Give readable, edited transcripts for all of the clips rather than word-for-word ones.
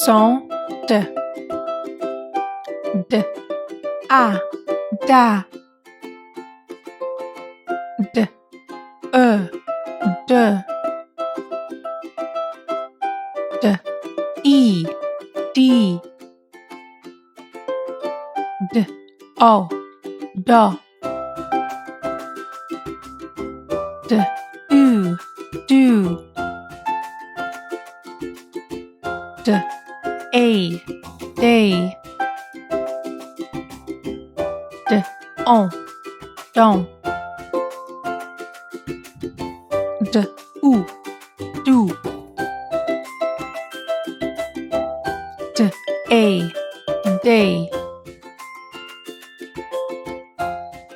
son, d, d, a, da, d, d, d, e, d, d, o, do, d, do, d, a, day, d, on, don, d, do, d, a, day,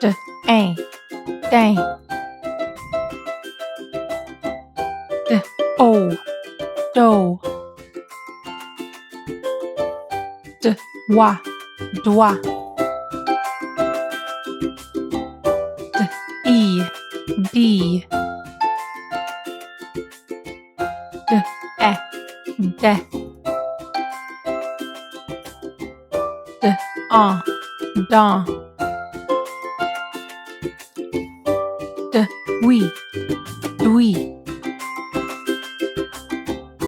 d, a, day, d, o, do, d, wa, doa, d, e, d, d, de, d, don.